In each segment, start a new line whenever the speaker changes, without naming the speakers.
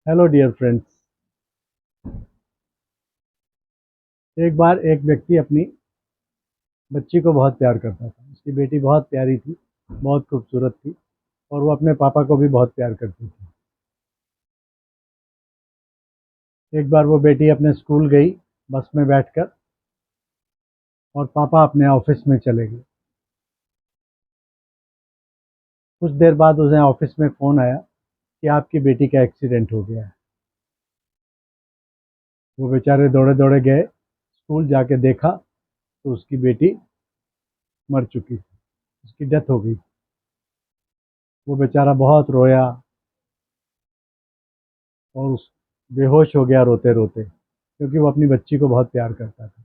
Hello dear friends. एक बार एक व्यक्ति अपनी बच्ची को बहुत प्यार करता था। उसकी बेटी बहुत प्यारी थी, बहुत खूबसूरत थी और वो अपने पापा को भी बहुत प्यार करती थी। एक बार वो बेटी अपने स्कूल गई बस में बैठकर और पापा अपने ऑफिस में चले गए। कुछ देर बाद उसे ऑफिस में फ़ोन आया कि आपकी बेटी का एक्सीडेंट हो गया है। वो बेचारे दौड़े दौड़े गए, स्कूल जाके देखा तो उसकी बेटी मर चुकी थी, उसकी डेथ हो गई। वो बेचारा बहुत रोया और उस बेहोश हो गया रोते रोते, क्योंकि वो अपनी बच्ची को बहुत प्यार करता था।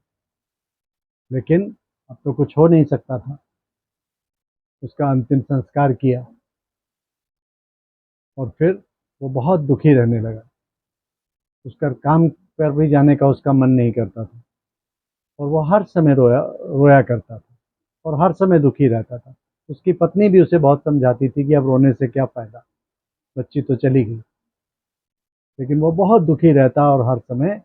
लेकिन अब तो कुछ हो नहीं सकता था। उसका अंतिम संस्कार किया और फिर वो बहुत दुखी रहने लगा। उसका काम पर भी जाने का उसका मन नहीं करता था और वो हर समय रोया रोया करता था और हर समय दुखी रहता था। उसकी पत्नी भी उसे बहुत समझाती थी कि अब रोने से क्या फ़ायदा, बच्ची तो चली गई। लेकिन वो बहुत दुखी रहता और हर समय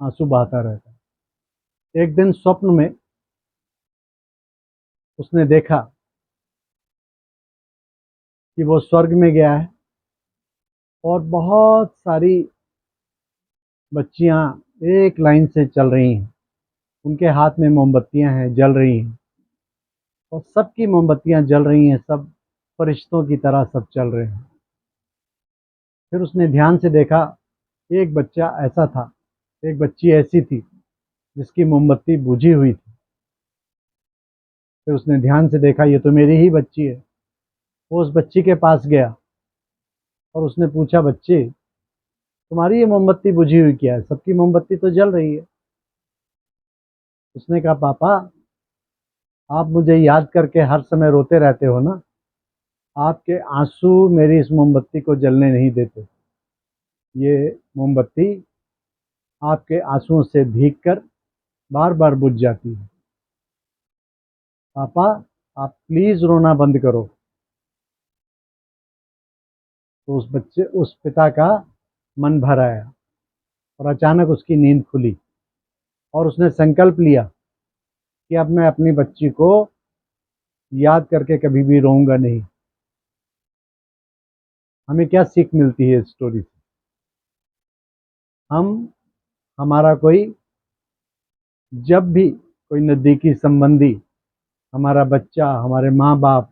आंसू बहाता रहता। एक दिन स्वप्न में उसने देखा कि वो स्वर्ग में गया है और बहुत सारी बच्चियां एक लाइन से चल रही हैं। उनके हाथ में मोमबत्तियां हैं, जल रही हैं और सबकी मोमबत्तियां जल रही हैं। सब फरिश्तों की तरह सब चल रहे हैं। फिर उसने ध्यान से देखा, एक बच्चा ऐसा था, एक बच्ची ऐसी थी जिसकी मोमबत्ती बुझी हुई थी। फिर उसने ध्यान से देखा, ये तो मेरी ही बच्ची है। वो उस बच्ची के पास गया और उसने पूछा, बच्चे तुम्हारी ये मोमबत्ती बुझी हुई क्या है, सबकी मोमबत्ती तो जल रही है। उसने कहा, पापा आप मुझे याद करके हर समय रोते रहते हो ना, आपके आंसू मेरी इस मोमबत्ती को जलने नहीं देते। ये मोमबत्ती आपके आंसुओं से भीगकर बार बार बुझ जाती है। पापा आप प्लीज रोना बंद करो। तो उस पिता का मन भर आया और अचानक उसकी नींद खुली और उसने संकल्प लिया कि अब मैं अपनी बच्ची को याद करके कभी भी रोऊंगा नहीं। हमें क्या सीख मिलती है इस स्टोरी से? हम हमारा कोई जब भी कोई नज़दीकी संबंधी, हमारा बच्चा, हमारे माँ बाप,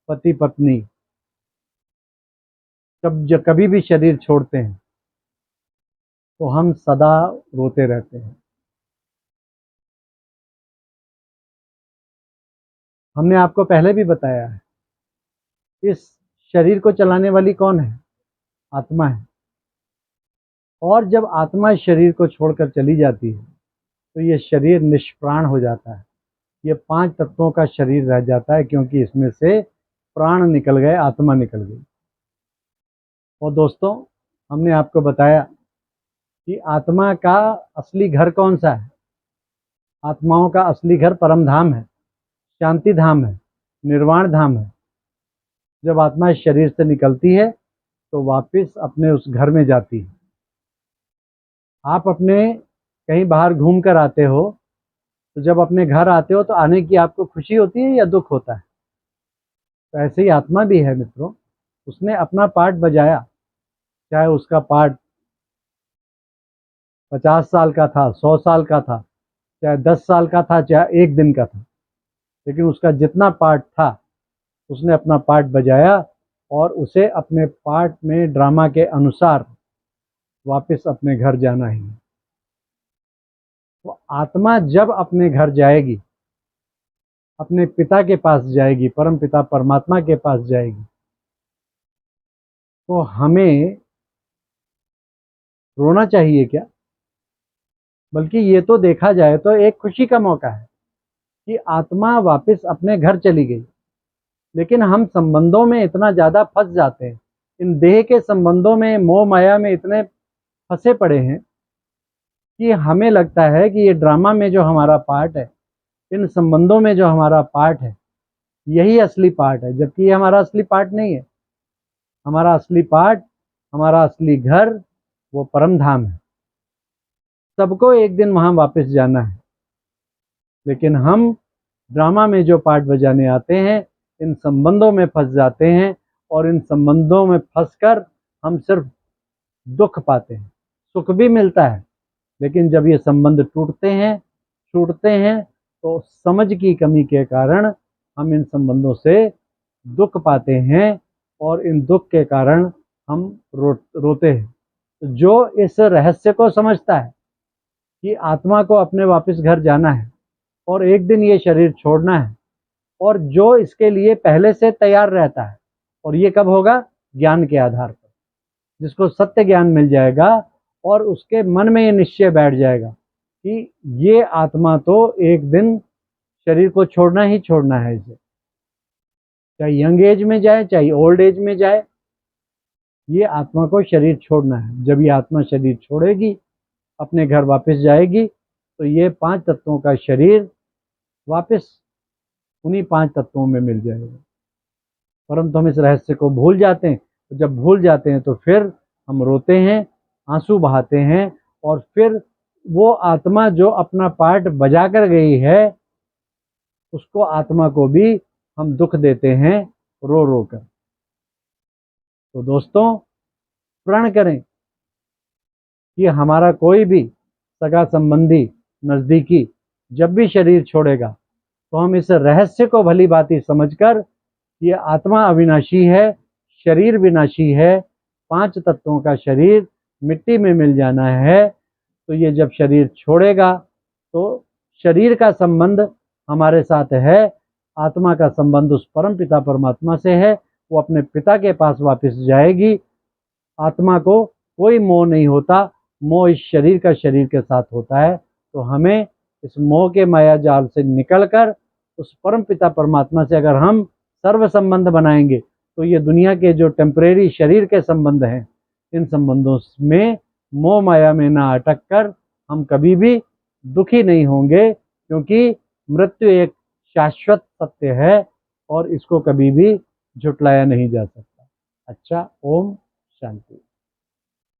पति पत्नी कभी भी शरीर छोड़ते हैं तो हम सदा रोते रहते हैं। हमने आपको पहले भी बताया है, इस शरीर को चलाने वाली कौन है? आत्मा है। और जब आत्मा शरीर को छोड़कर चली जाती है तो ये शरीर निष्प्राण हो जाता है। ये 5 तत्वों का शरीर रह जाता है, क्योंकि इसमें से प्राण निकल गए, आत्मा निकल गई। और दोस्तों, हमने आपको बताया कि आत्मा का असली घर कौन सा है। आत्माओं का असली घर परम धाम है, शांति धाम है, निर्वाण धाम है। जब आत्मा इस शरीर से निकलती है तो वापस अपने उस घर में जाती है। आप अपने कहीं बाहर घूम कर आते हो तो जब अपने घर आते हो तो आने की आपको खुशी होती है या दुख होता है? तो ऐसे ही आत्मा भी है मित्रों। उसने अपना पार्ट बजाया, चाहे उसका पार्ट 50 साल का था, 100 साल का था, चाहे 10 साल का था, चाहे एक दिन का था। लेकिन उसका जितना पार्ट था उसने अपना पार्ट बजाया और उसे अपने पार्ट में ड्रामा के अनुसार वापस अपने घर जाना ही है। तो आत्मा जब अपने घर जाएगी, अपने पिता के पास जाएगी, परम पिता परमात्मा के पास जाएगी, तो हमें रोना चाहिए क्या? बल्कि ये तो देखा जाए तो एक खुशी का मौका है कि आत्मा वापस अपने घर चली गई। लेकिन हम संबंधों में इतना ज़्यादा फंस जाते हैं, इन देह के संबंधों में, मोह माया में इतने फंसे पड़े हैं कि हमें लगता है कि ये ड्रामा में जो हमारा पार्ट है, इन संबंधों में जो हमारा पार्ट है, यही असली पार्ट है, जबकि ये हमारा असली पार्ट नहीं है। हमारा असली पार्ट हमारा असली घर वो परम धाम है। सबको एक दिन वहाँ वापस जाना है, लेकिन हम ड्रामा में जो पार्ट बजाने आते हैं, इन संबंधों में फंस जाते हैं और इन संबंधों में फंसकर हम सिर्फ दुख पाते हैं। सुख भी मिलता है, लेकिन जब ये संबंध छूटते हैं तो समझ की कमी के कारण हम इन संबंधों से दुख पाते हैं और इन दुख के कारण हम रोते हैं। तो जो इस रहस्य को समझता है कि आत्मा को अपने वापस घर जाना है और एक दिन ये शरीर छोड़ना है, और जो इसके लिए पहले से तैयार रहता है, और ये कब होगा? ज्ञान के आधार पर। जिसको सत्य ज्ञान मिल जाएगा और उसके मन में ये निश्चय बैठ जाएगा कि ये आत्मा तो एक दिन शरीर को छोड़ना ही छोड़ना है इसे, चाहे यंग एज में जाए चाहे ओल्ड एज में जाए, ये आत्मा को शरीर छोड़ना है। जब ये आत्मा शरीर छोड़ेगी, अपने घर वापस जाएगी, तो ये 5 तत्वों का शरीर वापस उन्हीं 5 तत्वों में मिल जाएगा। परंतु हम इस रहस्य को भूल जाते हैं। तो जब भूल जाते हैं तो फिर हम रोते हैं, आंसू बहाते हैं, और फिर वो आत्मा जो अपना पार्ट बजा कर गई है, उसको आत्मा को भी हम दुख देते हैं रो रो कर। तो दोस्तों, प्रण करें कि हमारा कोई भी सगा संबंधी, नज़दीकी जब भी शरीर छोड़ेगा, तो हम इस रहस्य को भली भांति समझकर, ये आत्मा अविनाशी है, शरीर विनाशी है, 5 तत्वों का शरीर मिट्टी में मिल जाना है, तो ये जब शरीर छोड़ेगा तो शरीर का संबंध हमारे साथ है, आत्मा का संबंध उस परम पिता परमात्मा से है। वो अपने पिता के पास वापस जाएगी। आत्मा को कोई मोह नहीं होता, मोह इस शरीर का शरीर के साथ होता है। तो हमें इस मोह के माया जाल से निकलकर उस परम पिता परमात्मा से अगर हम सर्व संबंध बनाएंगे, तो ये दुनिया के जो टेम्परेरी शरीर के संबंध हैं, इन संबंधों में मोह माया में ना अटक कर हम कभी भी दुखी नहीं होंगे, क्योंकि मृत्यु एक शाश्वत सत्य है और इसको कभी भी झुटलाया नहीं जा सकता। अच्छा, ओम शांति।